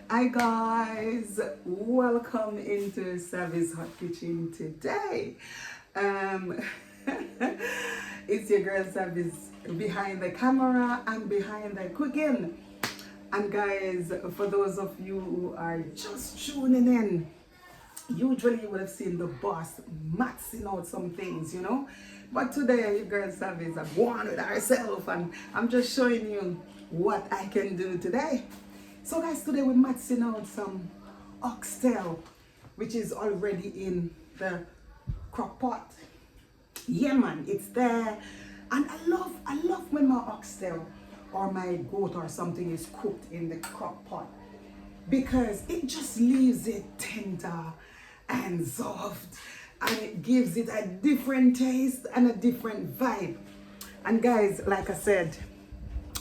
Hi guys, welcome into Savvy's Hot Kitchen today. Um, it's your girl Savvy's behind the camera and behind the cooking. And guys, for those of you who are just tuning in, usually you would have seen the boss maxing out some things, But today, your girl Savvy's are going with herself, and I'm just showing you what I can do today. So guys, today we're maxing out some oxtail, which is already in the crock pot. Yeah man, it's there. And I love when my oxtail or my goat or something is cooked in the crock pot, because it just leaves it tender and soft, and it gives it a different taste and a different vibe. And guys, like I said,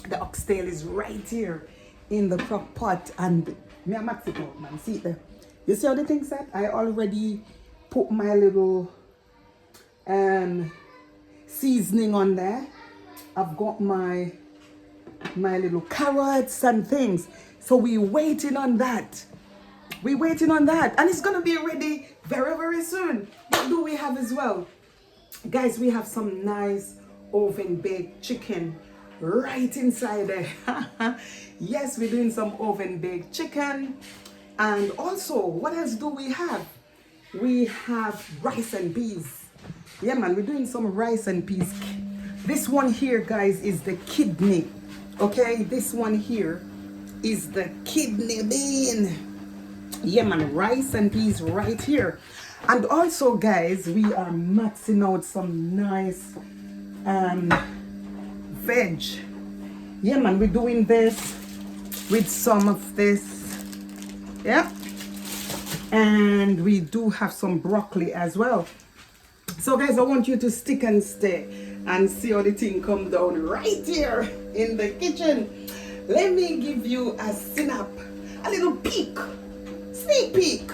the oxtail is right here in the crock pot, and me I max it out, man. See it there. You see how the thing set? I already put my little seasoning on there. I've got my little carrots and things. So we're waiting on that. We're waiting on that, and it's gonna be ready very, very soon. What do we have as well? Guys, we have some nice oven baked chicken right inside there. Yes, we're doing some oven baked chicken. And also, what else do we have? We have rice and peas. Yeah man, we're doing some rice and peas. This one here, guys, is the kidney. Okay, this one here is the kidney bean. Yeah man, rice and peas right here. And also guys, we are maxing out some nice veg. Yeah man, we're doing this with some of this. Yeah, and we do have some broccoli as well. So guys, I want you to stick and stay and see how the thing come down right here in the kitchen. Let me give you a snap, a little peek, sneak peek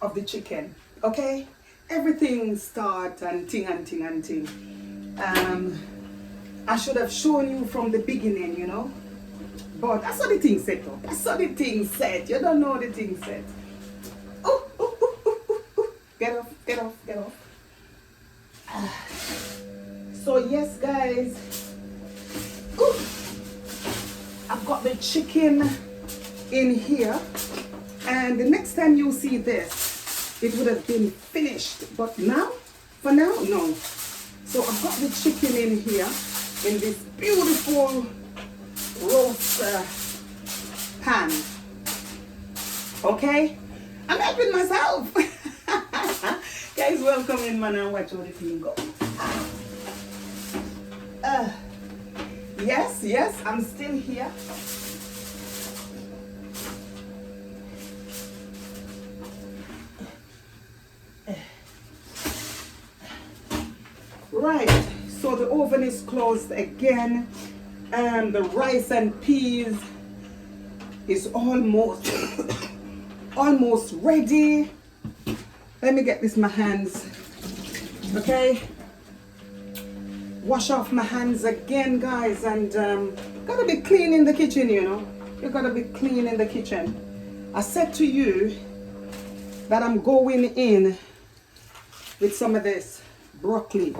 of the chicken. Okay, everything start and ting and ting and ting. I should have shown you from the beginning, but that's how the thing set up. That's how the thing set. You don't know the thing set. Oh, oh, oh, oh, oh, oh. Get off, get off, get off. So yes guys, ooh, I've got the chicken in here, and the next time you see this, it would have been finished, but now, for now, no. So I've got the chicken in here in this beautiful roast pan. Okay, I'm helping myself. Guys, welcome in man, and watch how the thing goes. Yes, I'm still here. Right, so the oven is closed again, and the rice and peas is almost almost ready. Let me get this in my hands. Okay, wash off my hands again guys, and gotta be clean in the kitchen, you gotta be clean in the kitchen. I said to you that I'm going in with some of this broccoli.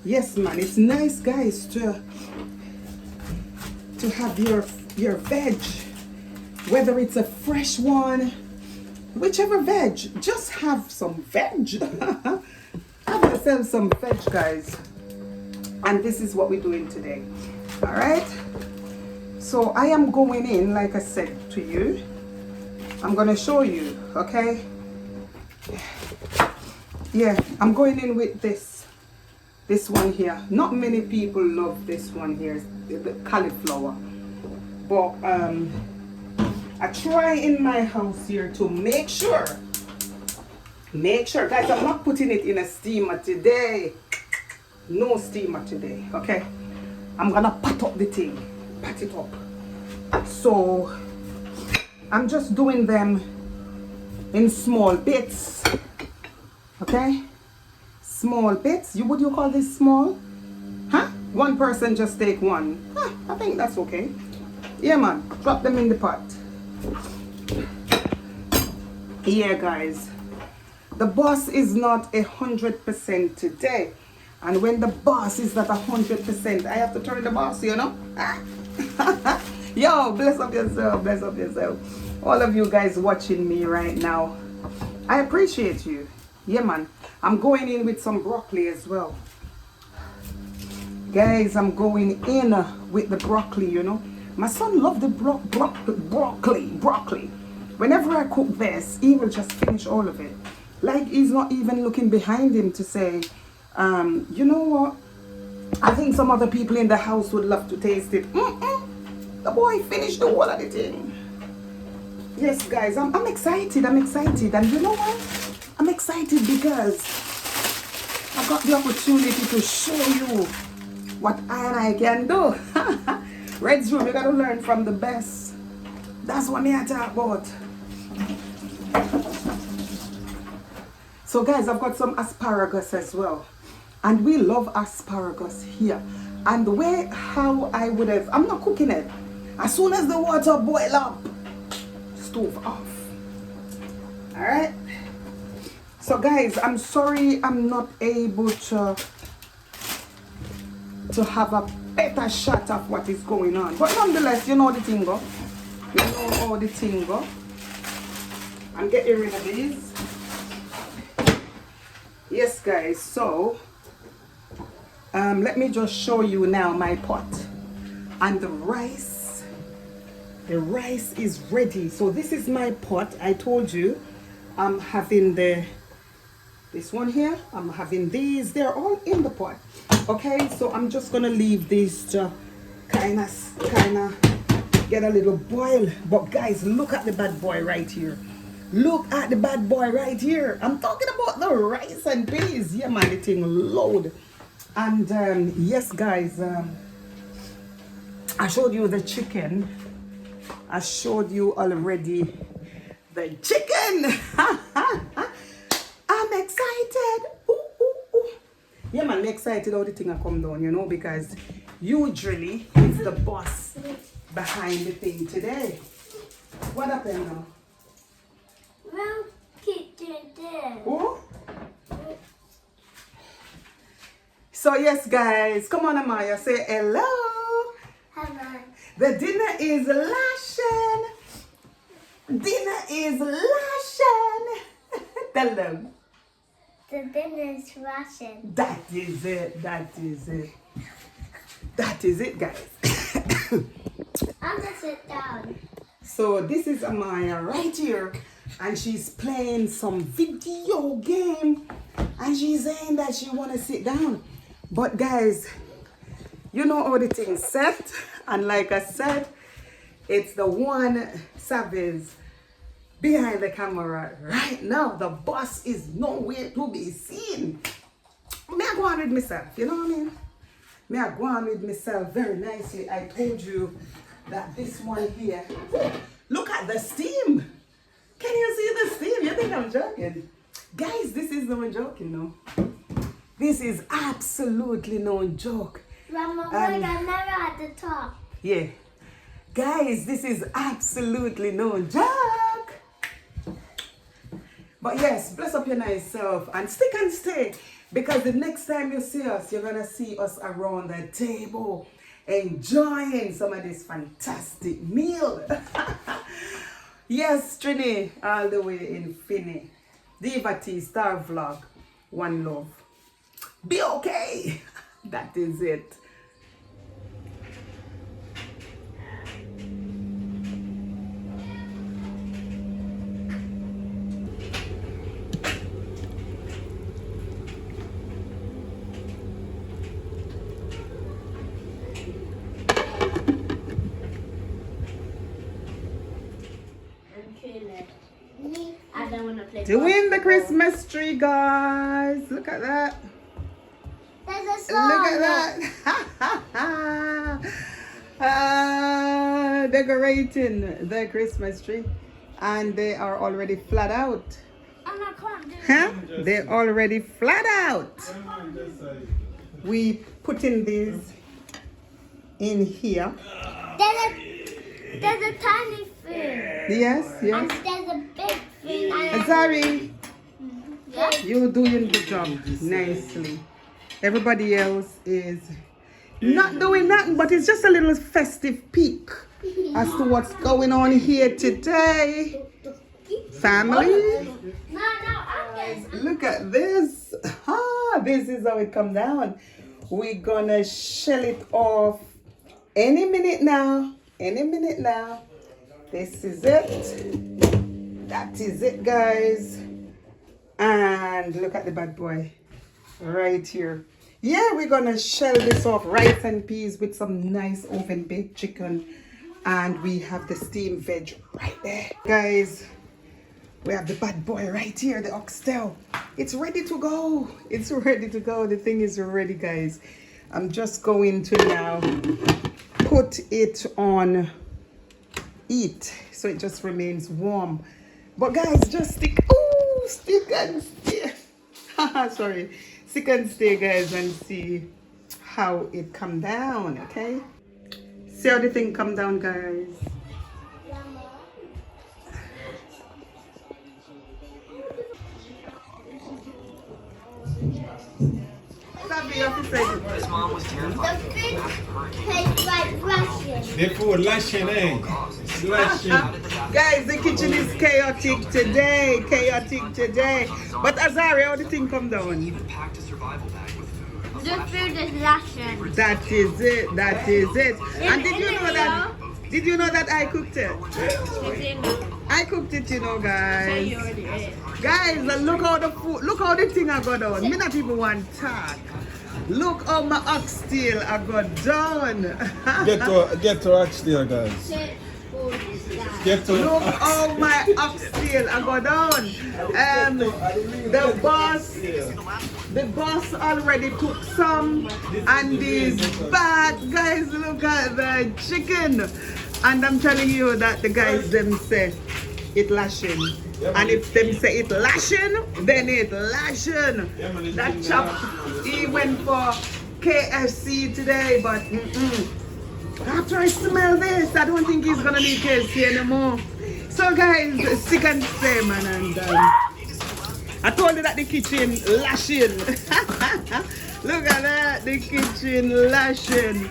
Yes man, it's nice guys to have your veg, whether it's a fresh one, whichever veg, just have some veg. Have yourself some veg guys. And this is what we're doing today. All right, so I am going in, like I said to you, I'm gonna show you. Okay, yeah, I'm going in with this one here. Not many people love this one here, the cauliflower, but I try in my house here to make sure guys, I'm not putting it in a steamer today. No steamer today. Okay, I'm gonna pat up the thing, pat it up. So I'm just doing them in small bits. Okay, small bits. Would you call this small? Huh? One person just take one. I think that's okay. Yeah man, drop them in the pot. Yeah, guys, the boss is not 100% today, and when the boss is not 100%, I have to turn the boss, you know. Yo, bless up yourself, bless up yourself. All of you guys watching me right now, I appreciate you. Yeah, man. I'm going in with some broccoli as well. Guys, I'm going in with the broccoli, you know. My son loved the broccoli. Whenever I cook this, he will just finish all of it. Like he's not even looking behind him to say, you know what? I think some other people in the house would love to taste it. The boy finished the whole of the thing. Yes, guys, I'm excited. I'm excited. And you know what? I'm excited because I got the opportunity to show you what I can do. Red's room, you got to learn from the best. That's what me I talk about. So guys, I've got some asparagus as well. And we love asparagus here. And the way how I would have, I'm not cooking it. As soon as the water boil up, stove off. Alright? So guys, I'm sorry I'm not able to have a better shot of what is going on. But nonetheless, you know the thing go. You know how the thing go. I'm getting rid of these. Yes guys, so let me just show you now my pot. And the rice is ready. So this is my pot. I told you I'm having this one here. I'm having these. They're all in the pot. Okay, so I'm just gonna leave these to kind of get a little boil. But guys, look at the bad boy right here. Look at the bad boy right here. I'm talking about the rice and peas. Yeah, man, the thing load. And yes, guys, I showed you the chicken. I showed you already the chicken. I'm excited. Ooh, ooh, ooh. Yeah, man, I'm excited how the thing will come down, you know, because usually it's the boss behind the thing today. What happened now? Well, kitchen there. Oh? So yes, guys, come on, Amaya, say hello. Hello. The dinner is lashing. Dinner is lashing. Tell them. The dinner is Russian. That is it. That is it. That is it, guys. I'm gonna sit down. So this is Amaya right here, and she's playing some video game, and she's saying that she wanna sit down. But guys, you know how the thing's set, and like I said, it's the one Savage behind the camera right now. The boss is nowhere to be seen. Me I go on with myself, you know what I mean? Me I go on with myself very nicely. I told you that this one here, look at the steam. Can you see the steam? You think I'm joking? Guys, this is no joking, no. This is absolutely no joke. Mama, we're never at the top. Yeah. Guys, this is absolutely no joke. But yes, bless up your nice self and stick and stay. Because the next time you see us, you're going to see us around the table enjoying some of this fantastic meal. Yes, Trini, all the way in Finny. Diva T, Star Vlog, One Love. Be okay. That is it. I don't want to play. Doing the Christmas tree, guys. Look at that. There's a song. Look at that. Decorating the Christmas tree. And they are already flat out. And I can't do Huh? They're already flat out. We putting these in here. There's a tiny thing. Yes, And yes. there's a big Azari, Yeah. you're doing the job nicely. Everybody else is not doing nothing, but it's just a little festive peek as to what's going on here today. Family, look at this. This is how it come down. We're gonna shell it off any minute now. Any minute now. This is it. That is it, guys. And look at the bad boy right here. Yeah, we're gonna shell this off. Rice and peas with some nice oven baked chicken. And we have the steamed veg right there. Guys, we have the bad boy right here, the oxtail. It's ready to go. It's ready to go. The thing is ready, guys. I'm just going to now put it on eat so it just remains warm. But guys, just stick and stay. Sorry. Stick and stay, guys, and see how it come down, okay? See how the thing come down, guys. His mom was terrified. The fish tastes like Russian. They put lashing, eh? Lashing. Guys, the kitchen is chaotic today. But Azari, how the thing come down? Packed a survival bag with food. The food is Russian. That is it. That is it. And did you know that? Did you know that I cooked it? I cooked it, you know, guys. Guys, look how the food, look how the thing I got on. Me not even want talk. Look how my oxtail I got done. Get to Oxtail, guys. Get to Look how my oxtail I got done. The boss already cooked some, and this bad guys, look at the chicken. And I'm telling you that the guys them say it lashing. And if them say it lashing, then it lashing. That chop, he went for KFC today, but after I smell this, I don't think he's gonna need KFC anymore. So guys, stick and stay, man, and I told you that the kitchen lashing. Look at that, the kitchen lashing.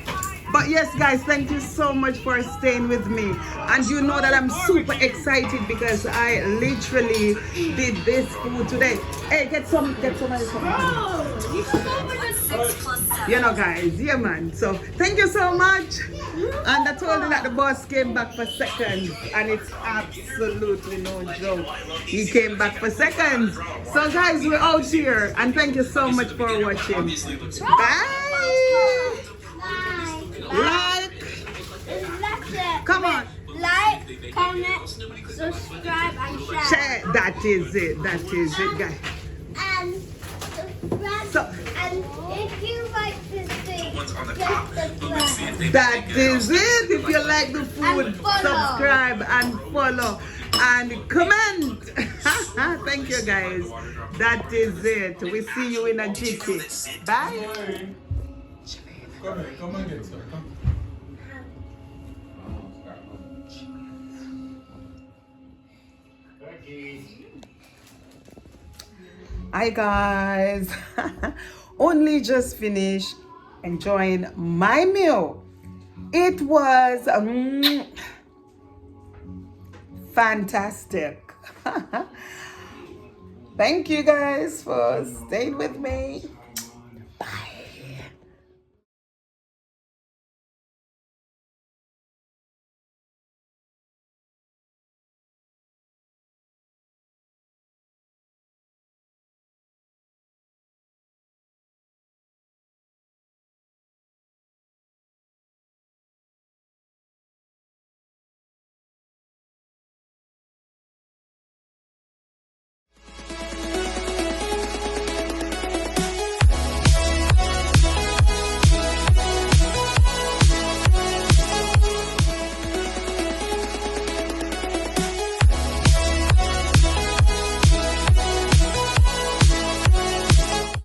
But yes, guys, thank you so much for staying with me. And you know that I'm super excited because I literally did this food today. Hey, get some of this one. You know, guys, yeah, man. So thank you so much. And I told you that the boss came back for seconds, and it's absolutely no joke. He came back for seconds. So guys, we're out here, and thank you so much for watching. Bye. Like, come on. Like, comment, subscribe, and share. Share. That is it. That is it, guys. And subscribe. So, And if you like this thing, just subscribe. that is it. If you like the food, And follow. subscribe and follow and comment. Thank you, guys. That is it. We see you in a jiffy. Bye. Come on, get some. Hi guys. Only just finished enjoying my meal. It was fantastic. Thank you guys for staying with me. Bye.